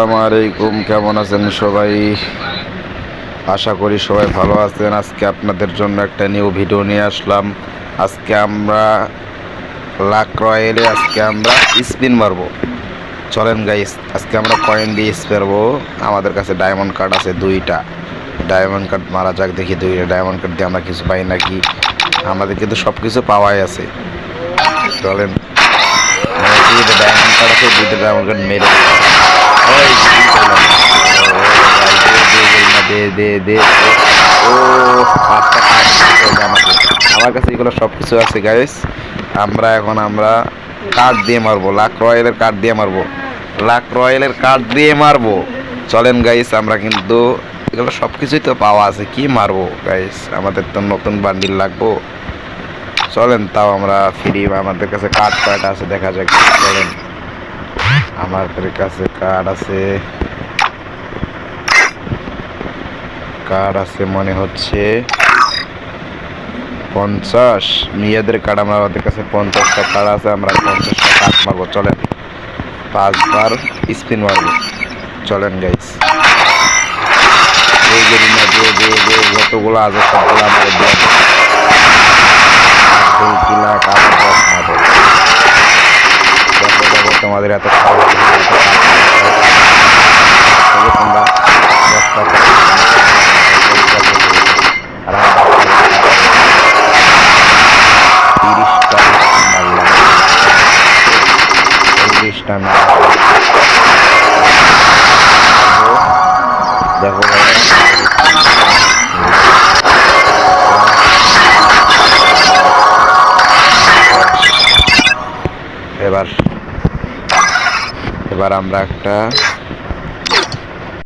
আসসালামু আলাইকুম, কেমন আছেন সবাই? আশা করি সবাই ভালো আছেন। আজকে আপনাদের জন্য একটা নিউ ভিডিও নিয়ে আসলাম। আজকে আমরা লাক রয়েলে আমরা স্পিন মারবো। চলেন গাইস, আজকে আমরা কয়েন দিয়ে স্পিন মারবো। আমাদের কাছে ডায়মন্ড কার্ড আছে 2টা। ডায়মন্ড কার্ড মারা যাক, দেখি 2টা ডায়মন্ড কার্ড দিয়ে আমরা কিছু পাই নাকি। আমাদের কিন্তু সব কিছু পাওয়াই আছে। চলেন, ডায়মন্ড কার্ড আছে, 2টা ডায়মন্ড কার্ড মেরে আমার কাছে এগুলো সব কিছু আছে গাইস। আমরা কার্ড দিয়ে মারবো, লাক রয়েলের কার্ড দিয়ে মারবো, লাক রয়েলের কার্ড দিয়ে মারবো। চলেন গাইস, আমরা কিন্তু এগুলো সব কিছুই তো পাওয়া আছে, কি মারবো গাইস, আমাদের তো নতুন বান্ডিল লাগবো। চলেন, তাও আমরা ফ্রি, আমাদের কাছে কার্ড আছে, দেখা যাক। চলেন, আমাদের কাছে কার্ড আছে মনে হচ্ছে 50 মেয়েদের কার্ড। আমাদের কাছে 50টা কার্ড আছে, আমরা 50টা কার্ড মারবো। চলেন, 5বার স্পিন মারবো। চলেন গাইস, যতগুলো আছে সবগুলো আমাদের দিয়ে তোমাদের এত তোমরা 30টা দেখো এবার আমরা একটা